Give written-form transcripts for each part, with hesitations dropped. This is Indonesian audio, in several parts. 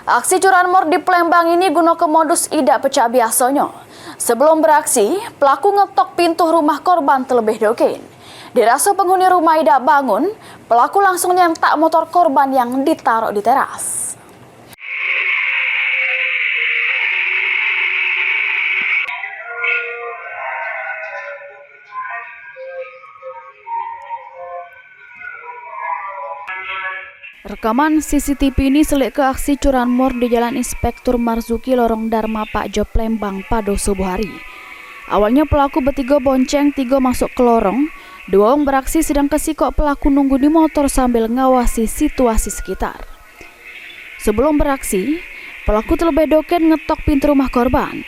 Aksi curanmor di Palembang ini guna ke modus idak pecah biasanya. Sebelum beraksi, pelaku ngetok pintu rumah korban terlebih dahulu. Dirasa penghuni rumah idak bangun, pelaku langsung nyentak motor korban yang ditaruh di teras. Rekaman CCTV ini selik ke aksi curanmor di Jalan Inspektur Marzuki, Lorong Dharma, Pak Jo, Palembang pada subuh hari. Awalnya pelaku bertiga bonceng, 3 masuk ke lorong. 2 orang beraksi sedang kesikok pelaku nunggu di motor sambil ngawasi situasi sekitar. Sebelum beraksi, pelaku terlebih dahulu ngetok pintu rumah korban.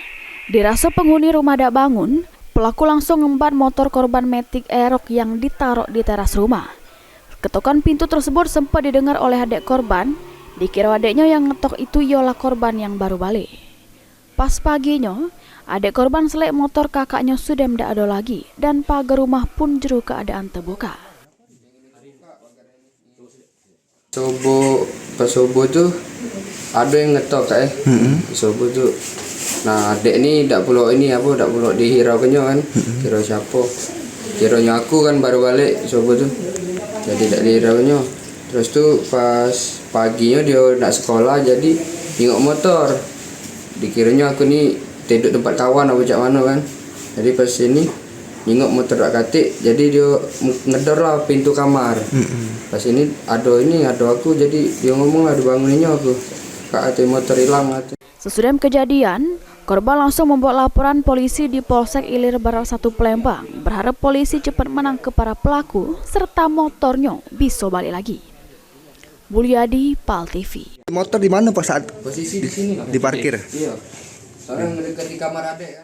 Dirasa penghuni rumah dak bangun, pelaku langsung ngemban motor korban Matic Aerox yang ditaruh di teras rumah. Ketokan pintu tersebut sempat didengar oleh adik korban. Dikira adiknya yang ngetok itu ialah korban yang baru balik. Pas paginya, adik korban selek motor kakaknya sudah tidak ada lagi dan pagar rumah pun jeru keadaan terbuka. Pas subuh tuh ada yang ngetok subuh tuh. Nah adik ini tidak perlu dihiraukannya kan. Kira siapa? Kiranya aku kan baru balik subuh tuh. Jadi tidak dihiraukannya. Terus tuh pas paginya dia nak sekolah jadi tengok motor. Dikiranya aku ni tidur tempat kawan atau macam mana kan. Jadi pas ini tengok motor tak katik, jadi dia ngedor lah pintu kamar. Pas ini ada aku, jadi dia ngomong lah, dibanguninnya aku. Kak hati motor hilang. Sesudah kejadian, korban langsung membuat laporan polisi di Polsek Ilir Barat 1 Palembang. Berharap polisi cepat menangkap para pelaku serta motornya bisa balik lagi. Mulyadi, PAL TV. Motor di mana pas saat posisi di sini lah. Diparkir? Iya. Seorang dekat di kamar adek.